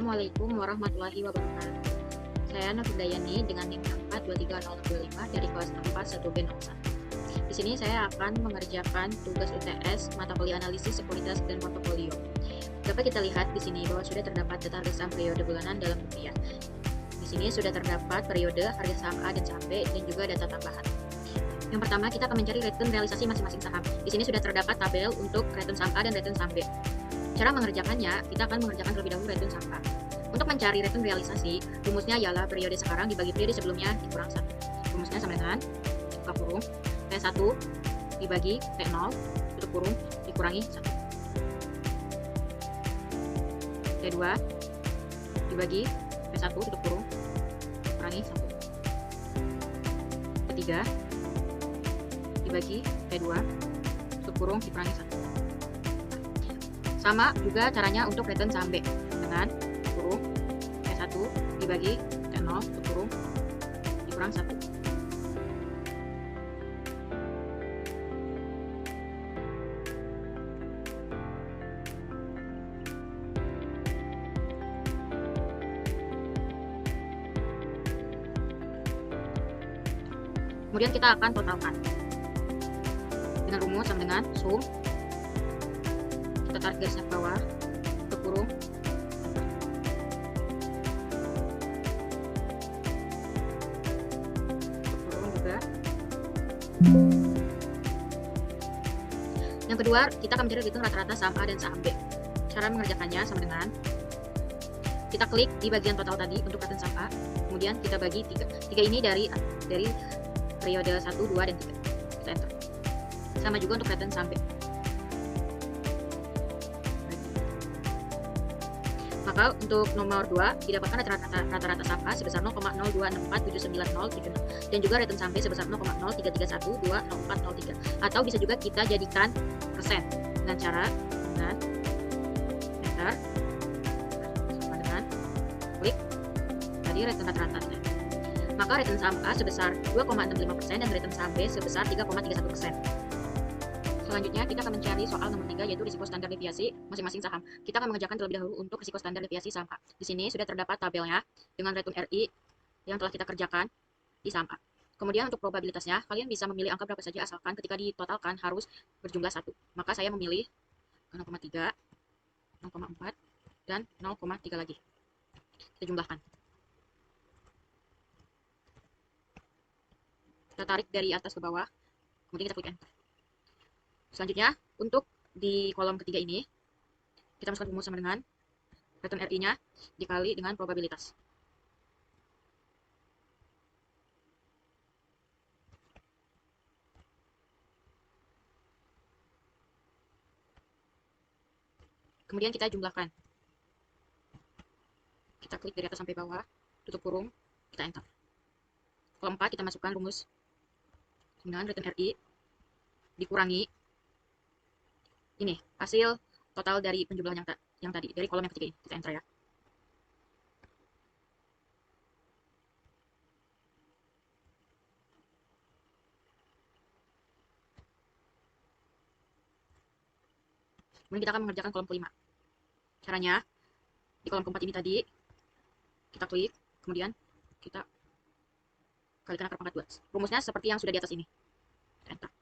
Assalamualaikum warahmatullahi wabarakatuh. Saya Nafidayani dengan NIM 4230025 dari kelas 4 1B01. Di sini saya akan mengerjakan tugas UTS mata kuliah analisis sekuritas dan portofolio. Dapat kita lihat di sini bahwa sudah terdapat data harga saham periode bulanan dalam rupiah. Di sini sudah terdapat periode harga saham A dan saham B dan juga data tambahan. Yang pertama, kita akan mencari return realisasi masing-masing saham. Di sini sudah terdapat tabel untuk return saham A dan return saham B. Cara mengerjakannya, kita akan mengerjakan terlebih dahulu return saham A. Untuk mencari return realisasi, rumusnya ialah periode sekarang dibagi periode sebelumnya dikurang 1. Rumusnya sama dengan buka kurung T1 dibagi T0 tutup kurung dikurangi 1. T2 dibagi T1 tutup kurung dikurangi 1. T3 dibagi T2 tutup kurung dikurangi 1. Sama juga caranya untuk return saham B dengan kurung T1 dibagi T0 tutup kurung dikurang 1. Kemudian kita akan totalkan dengan rumus sama dengan sum. Kita tarik garisnya ke bawah, tutup kurung, juga. Yang kedua, kita akan mencari hitung rata-rata saham A dan saham B. Cara mengerjakannya sama dengan kita klik di bagian total tadi untuk return saham A, kemudian kita bagi 3. 3 ini dari periode 1, 2, dan 3. Kita enter. Sama juga untuk return saham B. Maka untuk nomor 2 didapatkan rata-rata saham A sebesar 0,026479076 dan juga return saham B sebesar 0,0331240403, atau bisa juga kita jadikan persen dengan cara enter sama dengan klik tadi return rata-rata. Maka return saham A sebesar 2,65% dan return saham B sebesar 3,31%. Selanjutnya kita akan mencari soal nomor 3, yaitu risiko standar deviasi masing-masing saham. Kita akan mengerjakan terlebih dahulu untuk risiko standar deviasi saham A. Di sini sudah terdapat tabelnya dengan return RI yang telah kita kerjakan di saham A. Kemudian untuk probabilitasnya, kalian bisa memilih angka berapa saja asalkan ketika ditotalkan harus berjumlah 1. Maka saya memilih 0,3, 0,4, dan 0,3 lagi. Kita jumlahkan. Kita tarik dari atas ke bawah, kemudian kita klik enter. Selanjutnya, untuk di kolom ketiga ini, kita masukkan rumus sama dengan return RI-nya dikali dengan probabilitas. Kemudian kita jumlahkan. Kita klik dari atas sampai bawah, tutup kurung, kita enter. Kolom 4 kita masukkan rumus dengan return RI dikurangi ini hasil total dari penjumlahan yang tadi dari kolom yang ketiga ini. Kita enter ya. Kemudian kita akan mengerjakan kolom kelima. Caranya di kolom keempat ini tadi kita klik, kemudian kita kalikan akar pangkat 2. Rumusnya seperti yang sudah di atas ini. Kita enter.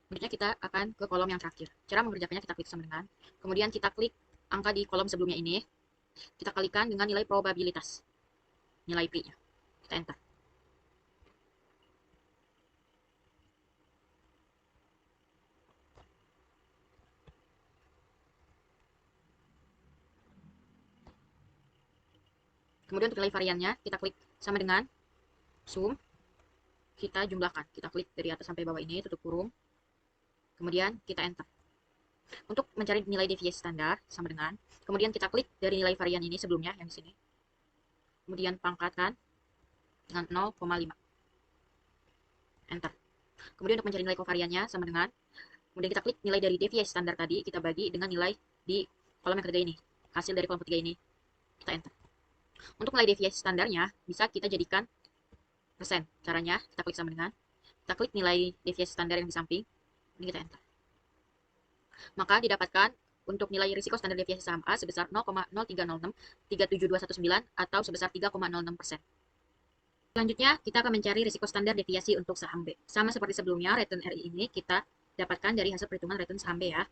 Selanjutnya kita akan ke kolom yang terakhir. Cara mengerjakannya kita klik sama dengan, kemudian kita klik angka di kolom sebelumnya ini, kita kalikan dengan nilai probabilitas, nilai P-nya. Kita enter. Kemudian untuk nilai variannya, kita klik sama dengan sum, kita jumlahkan. Kita klik dari atas sampai bawah ini, tutup kurung, kemudian kita enter. Untuk mencari nilai deviasi standar sama dengan, kemudian kita klik dari nilai varian ini sebelumnya yang di sini, kemudian pangkatkan dengan 0,5, enter. Kemudian untuk mencari nilai kovariannya sama dengan, kemudian kita klik nilai dari deviasi standar tadi, kita bagi dengan nilai di kolom yang ketiga ini, hasil dari kolom ketiga ini, kita enter. Untuk nilai deviasi standarnya bisa kita jadikan persen. Caranya kita klik sama dengan Kita klik nilai deviasi standar yang di samping, ini kita enter. Maka didapatkan untuk nilai risiko standar deviasi saham A sebesar 0,0306-37219 atau sebesar 3,06%. Selanjutnya, kita akan mencari risiko standar deviasi untuk saham B. Sama seperti sebelumnya, return RI ini kita dapatkan dari hasil perhitungan return saham B ya.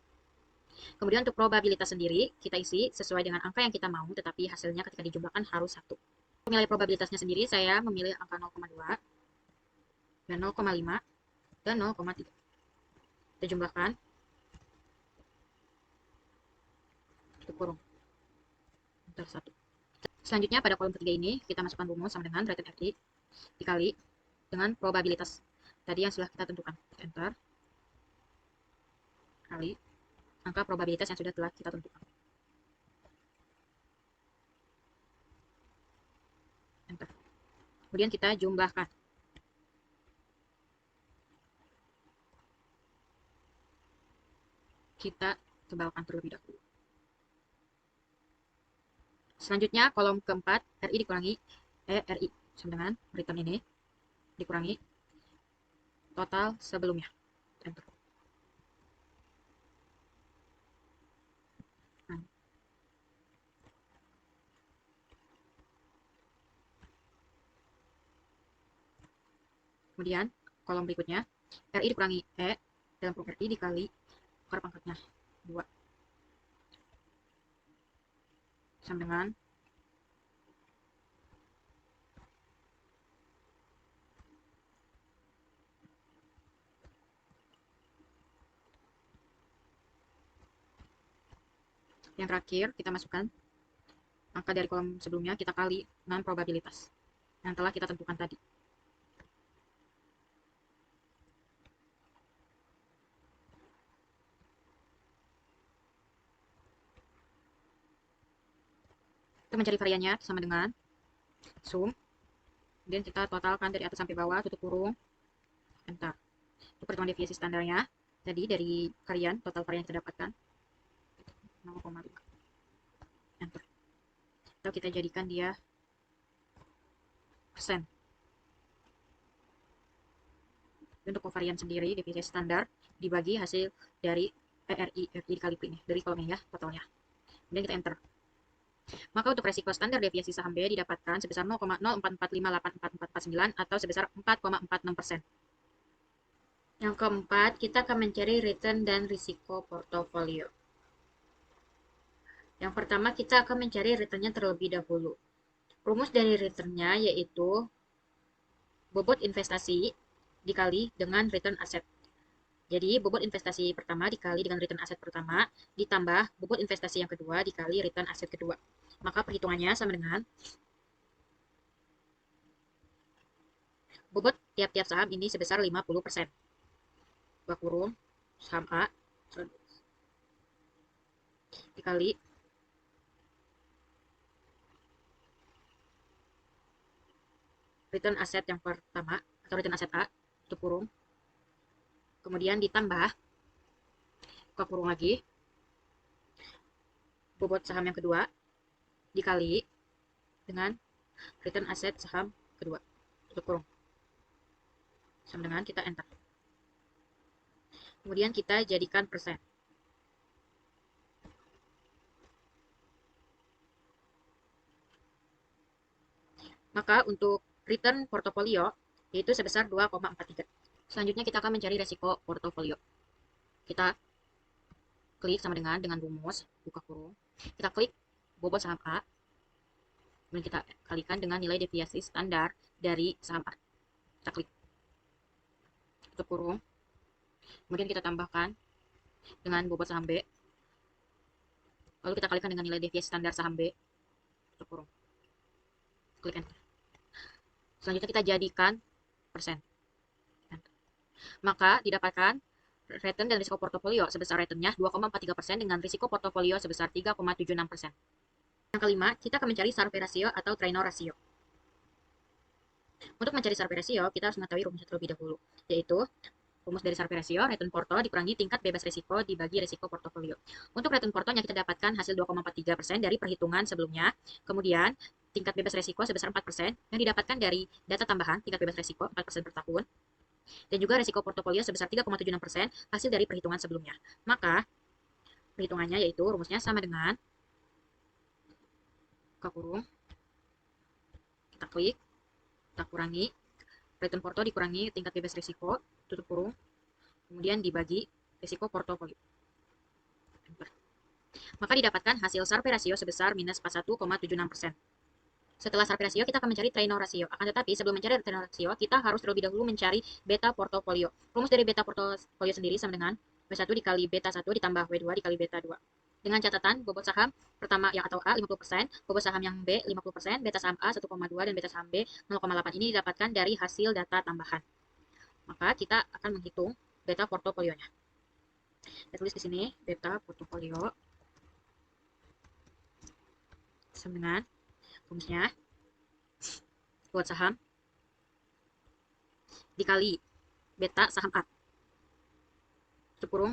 Kemudian untuk probabilitas sendiri, kita isi sesuai dengan angka yang kita mau, tetapi hasilnya ketika dijumlahkan harus 1. Untuk nilai probabilitasnya sendiri, saya memilih angka 0,2, dan 0,5, dan 0,3. Kita jumlahkan. Tutup kurung. Enter 1. Selanjutnya pada kolom ketiga ini, kita masukkan rumus sama dengan return RI dikali dengan probabilitas tadi yang sudah kita tentukan. Enter. Kali angka probabilitas yang sudah telah kita tentukan. Enter. Kemudian kita jumlahkan. Kita tebalkan terlebih dahulu. Selanjutnya kolom keempat, RI dikurangi RI sama dengan return ini dikurangi total sebelumnya. Enter. Kemudian kolom berikutnya, RI dikurangi dalam kurung RI dikali akar pangkatnya 2 sama dengan yang terakhir kita masukkan angka dari kolom sebelumnya, kita kali dengan probabilitas yang telah kita tentukan tadi. Kita mencari variannya sama dengan sum, kemudian kita totalkan dari atas sampai bawah, tutup kurung, enter. Untuk perhitungan deviasi standarnya tadi dari varian, total varian yang kita dapatkan 0,5, enter. Atau kita jadikan dia persen. Untuk kovarian sendiri deviasi standar dibagi hasil dari RI dikali P ini, dari kolom ini ya totalnya. Kemudian kita enter. Maka untuk resiko standar deviasi saham B didapatkan sebesar 0,04458449 atau sebesar 4,46%. Yang keempat, kita akan mencari return dan risiko portofolio. Yang pertama, kita akan mencari returnnya terlebih dahulu. Rumus dari returnnya yaitu bobot investasi dikali dengan return aset. Jadi, bobot investasi pertama dikali dengan return aset pertama, ditambah bobot investasi yang kedua dikali return aset kedua. Maka perhitungannya sama dengan bobot tiap-tiap saham ini sebesar 50%. Buka kurung, saham A, dikali return aset yang pertama, atau return aset A, tutup kurung. Kemudian ditambah, buka kurung lagi, bobot saham yang kedua dikali dengan return aset saham kedua, tutup kurung, sama dengan kita enter. Kemudian kita jadikan persen. Maka untuk return portofolio yaitu sebesar 2,43. Selanjutnya kita akan mencari resiko portofolio. Kita klik sama dengan rumus, buka kurung. Kita klik bobot saham A, kemudian kita kalikan dengan nilai deviasi standar dari saham A. Kita klik, tutup kurung. Kemudian kita tambahkan dengan bobot saham B. Lalu kita kalikan dengan nilai deviasi standar saham B. Tutup kurung. Klik enter. Selanjutnya kita jadikan persen. Maka didapatkan return dan risiko portofolio sebesar returnnya 2,43% dengan risiko portofolio sebesar 3,76%. Yang kelima, kita akan mencari Sharpe ratio atau Treynor ratio. Untuk mencari Sharpe ratio, kita harus mengetahui rumusnya terlebih dahulu, yaitu rumus dari Sharpe ratio, return porto dikurangi tingkat bebas risiko dibagi risiko portofolio. Untuk return portonya kita dapatkan hasil 2,43% dari perhitungan sebelumnya. Kemudian tingkat bebas risiko sebesar 4% yang didapatkan dari data tambahan tingkat bebas risiko 4% per tahun. dan juga risiko portofolio sebesar 3,76% hasil dari perhitungan sebelumnya. Maka perhitungannya yaitu rumusnya sama dengan buka kurung, kita klik, kita kurangi return porto dikurangi tingkat bebas risiko, tutup kurung, kemudian dibagi risiko portofolio. Maka didapatkan hasil Sharpe ratio sebesar minus 41,76%. Setelah Sharpe ratio, kita akan mencari Treynor ratio. Akan tetapi, sebelum mencari Treynor ratio, kita harus terlebih dahulu mencari beta portofolio. Rumus dari beta portofolio sendiri sama dengan W1 dikali beta 1 ditambah W2 dikali beta 2. Dengan catatan, bobot saham pertama yang atau A 50%, bobot saham yang B 50%, beta saham A 1,2 dan beta saham B 0,8 ini didapatkan dari hasil data tambahan. Maka kita akan menghitung beta portofolionya. Kita tulis di sini beta portofolio sama dengan rumusnya bobot saham dikali beta saham A tutup kurung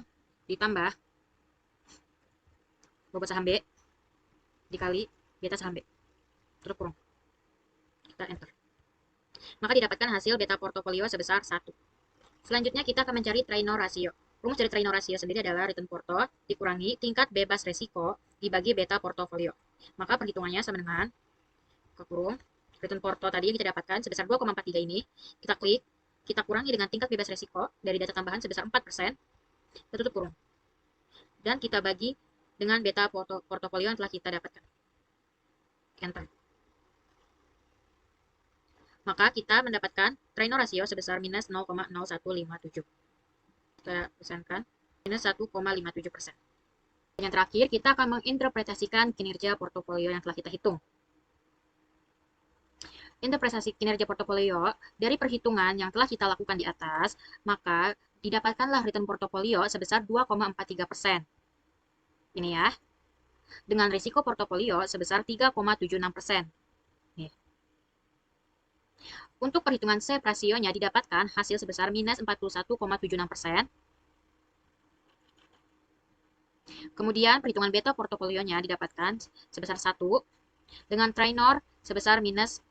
ditambah bobot saham B dikali beta saham B tutup kurung, kita enter. Maka didapatkan hasil beta portofolio sebesar 1. Selanjutnya kita akan mencari Treynor ratio. Rumus dari Treynor ratio sendiri adalah return porto dikurangi tingkat bebas resiko dibagi beta portofolio. Maka perhitungannya sama dengan buka kurung, return porto tadi yang kita dapatkan sebesar 2,43 ini, kita klik, kita kurangi dengan tingkat bebas resiko dari data tambahan sebesar 4%, kita tutup kurung. Dan kita bagi dengan beta portofolio yang telah kita dapatkan. Enter. Maka kita mendapatkan Treynor ratio sebesar minus 0,0157. Kita pesankan minus 1,57%. Yang terakhir, kita akan menginterpretasikan kinerja portofolio yang telah kita hitung. Interpretasi kinerja portofolio dari perhitungan yang telah kita lakukan di atas, maka didapatkanlah return portofolio sebesar 2,43%. Ini ya, dengan risiko portofolio sebesar 3,76%. Untuk perhitungan Sharpe rasionya didapatkan hasil sebesar minus 41,76%. Kemudian perhitungan beta portofolionya didapatkan sebesar 1 dengan Treynor sebesar minus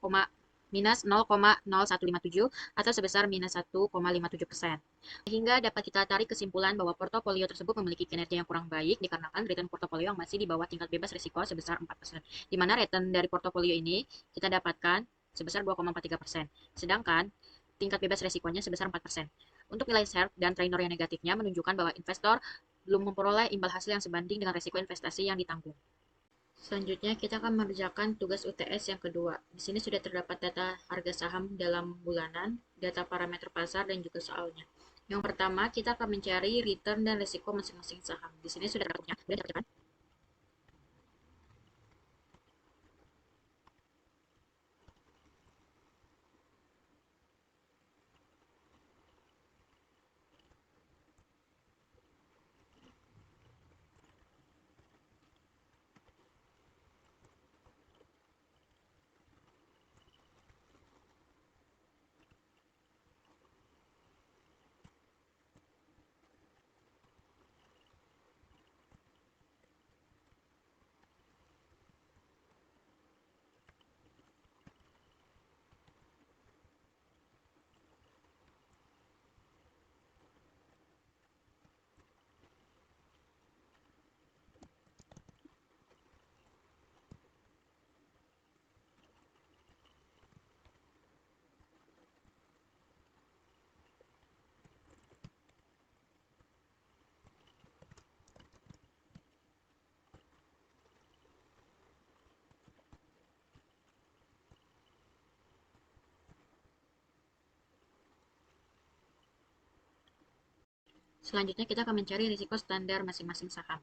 0,0157 atau sebesar minus 1,57%. Sehingga dapat kita tarik kesimpulan bahwa portofolio tersebut memiliki kinerja yang kurang baik dikarenakan return portofolio yang masih di bawah tingkat bebas risiko sebesar 4%. Di mana return dari portofolio ini kita dapatkan sebesar 2,43%. Sedangkan tingkat bebas risikonya sebesar 4%. Untuk nilai Sharpe dan Treynor yang negatifnya menunjukkan bahwa investor belum memperoleh imbal hasil yang sebanding dengan risiko investasi yang ditanggung. Selanjutnya kita akan mengerjakan tugas UTS yang kedua. Di sini sudah terdapat data harga saham dalam bulanan, data parameter pasar, dan juga soalnya. Yang pertama, kita akan mencari return dan risiko masing-masing saham. Di sini sudah terdapat. Selanjutnya kita akan mencari risiko standar masing-masing saham.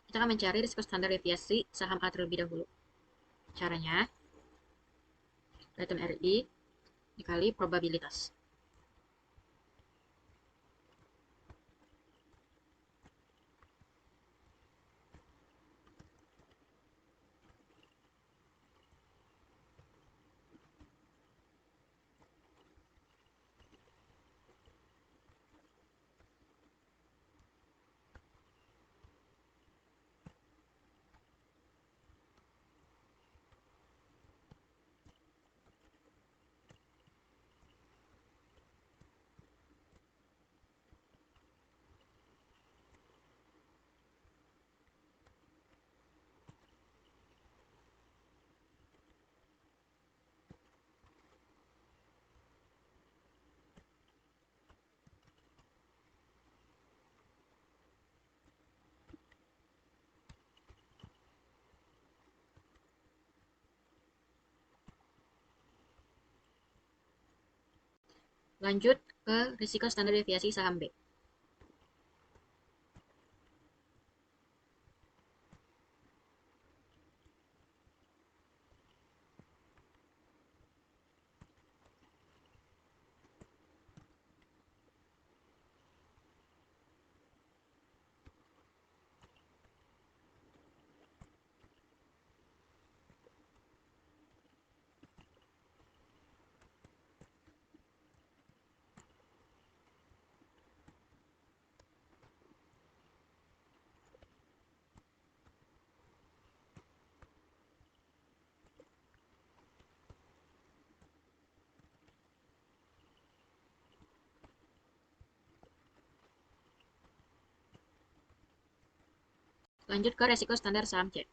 Kita akan mencari risiko standar deviasi saham A terlebih dahulu. Caranya, return RI dikali probabilitas. Lanjut ke risiko standar deviasi saham B. Lanjut ke risiko standar saham C.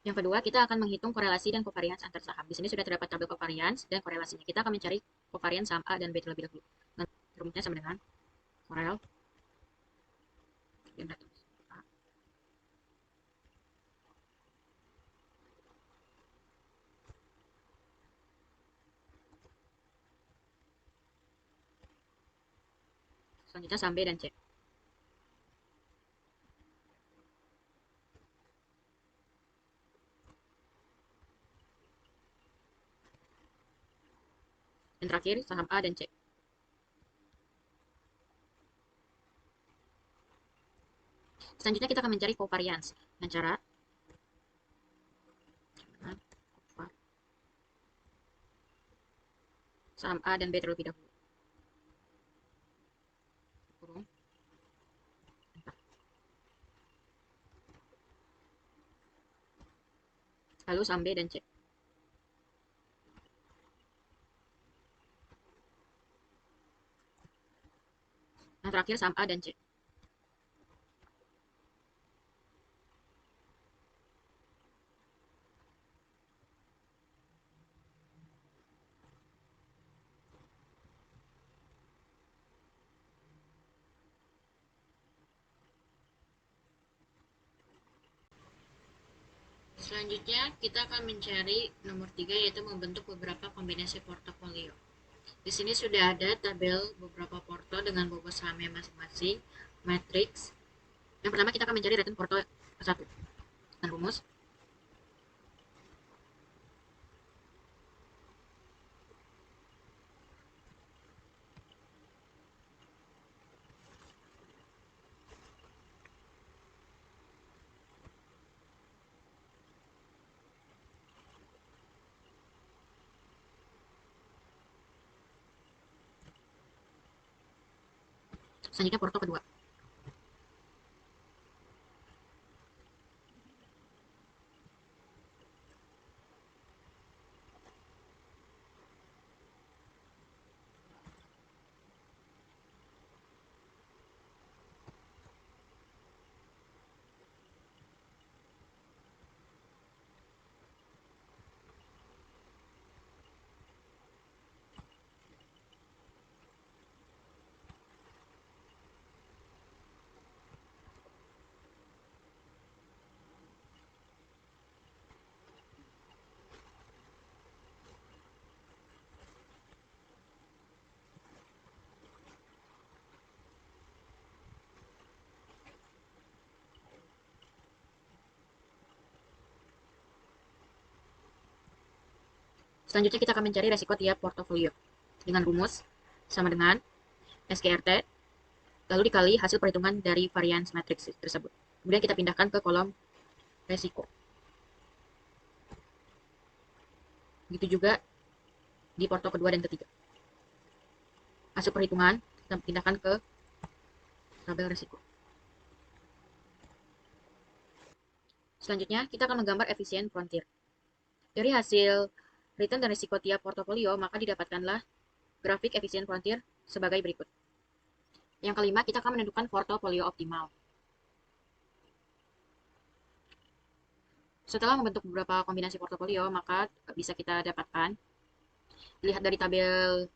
Yang kedua, kita akan menghitung korelasi dan covariance antar saham. Di sini sudah terdapat tabel covariance dan korelasinya. Kita akan mencari covariance saham A dan B terlebih dahulu. Dan rumusnya sama dengan korel yang datang. Selanjutnya saham B dan C. Dan terakhir saham A dan C. Selanjutnya kita akan mencari covariance dengan cara saham A dan B terlebih dahulu. Kurung. Lalu saham B dan C. Nah, terakhir saham A dan C. Selanjutnya, kita akan mencari nomor 3, yaitu membentuk beberapa kombinasi portofolio. Di sini sudah ada tabel beberapa porto dengan bobot sahamnya masing-masing, matrix. Yang pertama kita akan mencari return porto 1. Dan rumus selanjutnya porto kedua. Selanjutnya kita akan mencari resiko tiap portofolio dengan rumus sama dengan SKRT lalu dikali hasil perhitungan dari variance matrix tersebut. Kemudian kita pindahkan ke kolom resiko. Begitu juga di porto kedua dan ketiga. Hasil perhitungan kita pindahkan ke tabel resiko. Selanjutnya, kita akan menggambar efisien frontier. Dari hasil return dan risiko tiap portofolio, maka didapatkanlah grafik efisien frontier sebagai berikut. Yang kelima, kita akan menentukan portofolio optimal. Setelah membentuk beberapa kombinasi portofolio, maka bisa kita dapatkan. Lihat dari tabel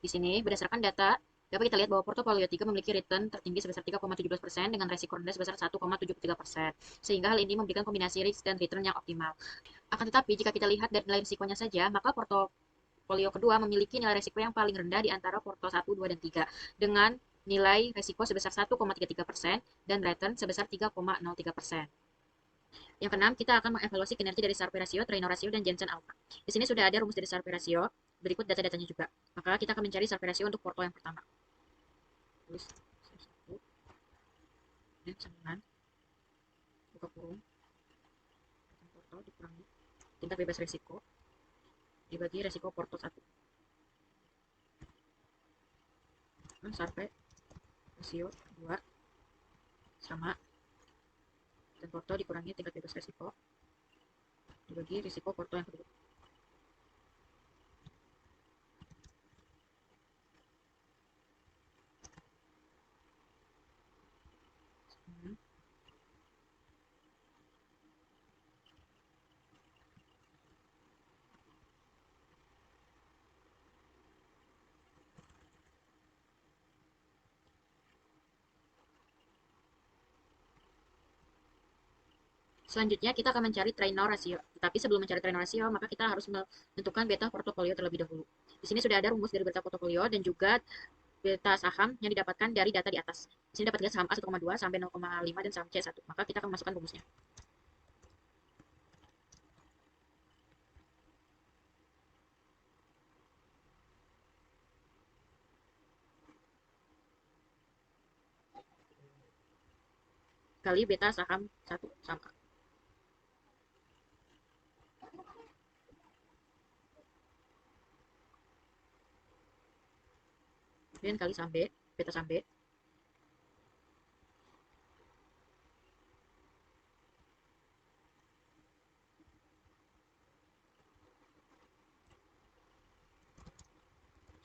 di sini, berdasarkan data, dapat kita lihat bahwa portofolio 3 memiliki return tertinggi sebesar 3,17% dengan resiko rendah sebesar 1,73%. Sehingga hal ini memberikan kombinasi risk dan return yang optimal. Akan tetapi, jika kita lihat dari nilai risikonya saja, maka portofolio kedua memiliki nilai risiko yang paling rendah di antara porto 1, 2, dan 3, dengan nilai risiko sebesar 1,33% dan return sebesar 3,03%. Yang keenam, kita akan mengevaluasi kinerja dari Sharpe ratio, Treynor ratio, dan Jensen alpha. Di sini sudah ada rumus dari Sharpe ratio, berikut data-datanya juga. Maka kita akan mencari Sharpe ratio untuk porto yang pertama. Tulis 1, dan sambungan, buka kurung, porto dikurangi tingkat bebas risiko, dibagi risiko porto 1. Sharpe ratio 2 sama, dan porto dikurangi tingkat bebas risiko, dibagi risiko porto yang kedua. Selanjutnya kita akan mencari Treynor ratio. Tetapi sebelum mencari Treynor ratio, maka kita harus menentukan beta portofolio terlebih dahulu. Di sini sudah ada rumus dari beta portofolio dan juga beta saham yang didapatkan dari data di atas. Di sini dapat lihat saham A 1,2 sampai 0,5 dan saham C 1. Maka kita akan masukkan rumusnya. Kali beta saham 1 sama. Kemudian kali saham B, beta saham B.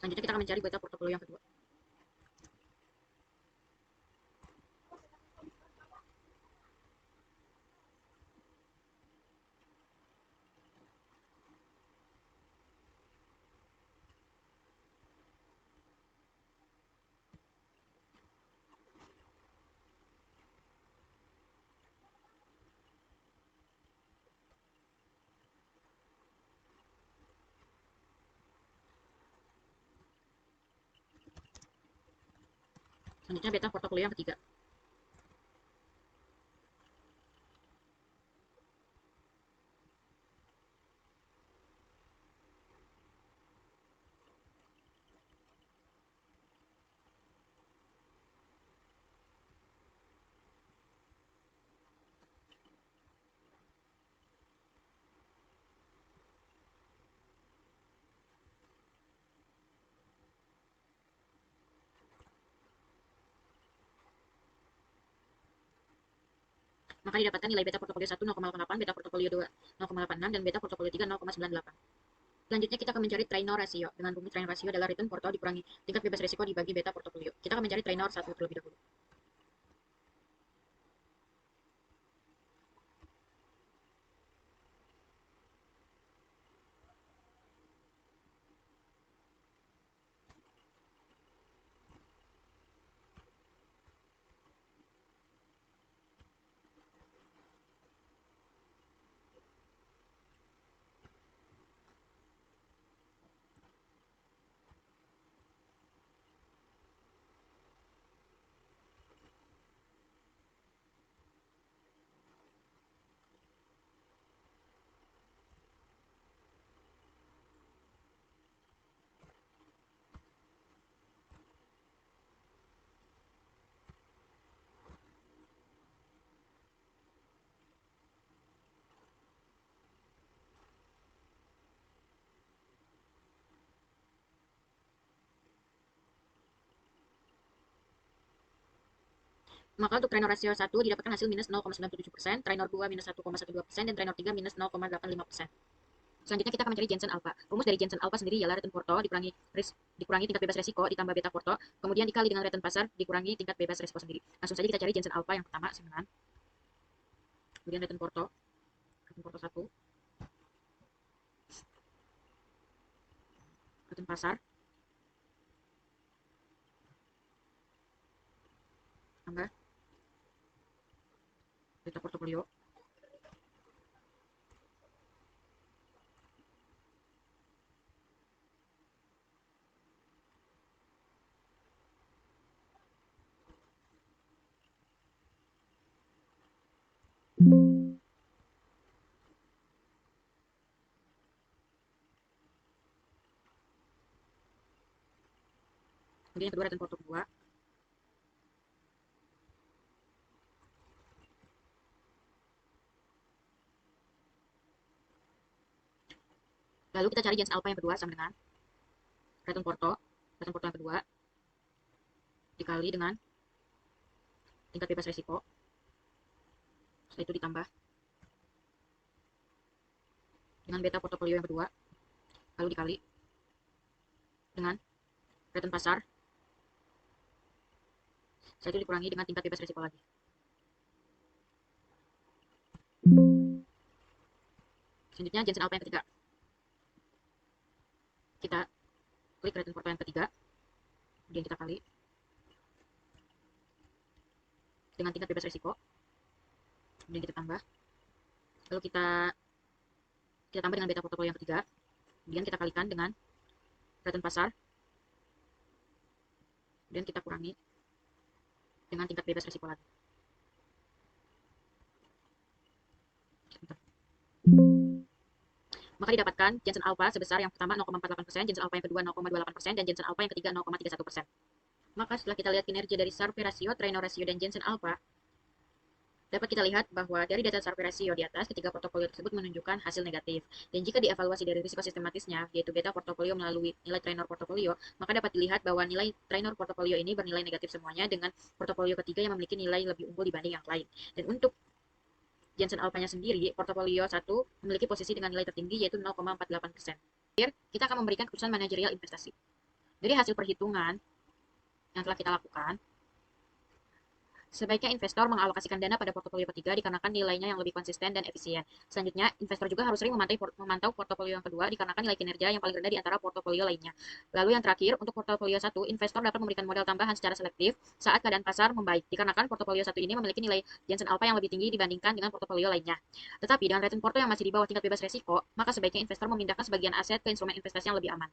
Selanjutnya kita akan mencari beta portofolio yang kedua. Selanjutnya beta portofolio yang ketiga. Maka didapatkan nilai beta portofolio 1 0,88, beta portofolio 2 0,86, dan beta portofolio 3 0,98. Selanjutnya kita akan mencari Treynor ratio. Dengan rumus Treynor ratio adalah return porto dikurangi tingkat bebas risiko dibagi beta portofolio. Kita akan mencari Treynor 1 terlebih dahulu. Maka untuk trainer rasio 1 didapatkan hasil minus 0,97%, trainer 2 minus 1,12%, dan trainer 3 minus 0,85%. Selanjutnya kita akan mencari Jensen alpha. Rumus dari Jensen alpha sendiri ialah return porto dikurangi tingkat bebas resiko ditambah beta porto, kemudian dikali dengan return pasar dikurangi tingkat bebas resiko sendiri. Langsung saja kita cari Jensen alpha yang pertama sama dengan kemudian return porto 1, return pasar tambah beta portofolio kemudian yang kedua return porto kedua lalu kita cari Jensen alpha yang kedua sama dengan return porto yang kedua dikali dengan tingkat bebas resiko, setelah itu ditambah dengan beta portofolio yang kedua, lalu dikali dengan return pasar, setelah itu dikurangi dengan tingkat bebas resiko lagi. Selanjutnya Jensen alpha yang ketiga, kita klik return porto yang ketiga, kemudian kita kali dengan tingkat bebas resiko, kemudian kita tambah, lalu kita tambah dengan beta portofolio yang ketiga, kemudian kita kalikan dengan return pasar, kemudian kita kurangi dengan tingkat bebas resiko lagi. Maka didapatkan Jensen alpha sebesar yang pertama 0,48%, Jensen alpha yang kedua 0,28%, dan Jensen alpha yang ketiga 0,31%. Maka setelah kita lihat kinerja dari Sharpe rasio, Trainer rasio, dan Jensen alpha, dapat kita lihat bahwa dari data Sharpe rasio di atas, ketiga portofolio tersebut menunjukkan hasil negatif. Dan jika dievaluasi dari risiko sistematisnya, yaitu beta portofolio melalui nilai trainer portofolio, maka dapat dilihat bahwa nilai trainer portofolio ini bernilai negatif semuanya dengan portofolio ketiga yang memiliki nilai lebih unggul dibanding yang lain. Dan untuk Jensen alpha-nya sendiri, portofolio 1 memiliki posisi dengan nilai tertinggi yaitu 0,48%. Kita akan memberikan keputusan manajerial investasi. Dari hasil perhitungan yang telah kita lakukan, sebaiknya investor mengalokasikan dana pada portofolio ketiga dikarenakan nilainya yang lebih konsisten dan efisien. Selanjutnya, investor juga harus sering memantau portofolio yang kedua dikarenakan nilai kinerja yang paling rendah di antara portofolio lainnya. Lalu yang terakhir, untuk portofolio 1, investor dapat memberikan modal tambahan secara selektif saat keadaan pasar membaik, dikarenakan portofolio 1 ini memiliki nilai Jensen alpha yang lebih tinggi dibandingkan dengan portofolio lainnya. Tetapi dengan return porto yang masih di bawah tingkat bebas resiko, maka sebaiknya investor memindahkan sebagian aset ke instrumen investasi yang lebih aman.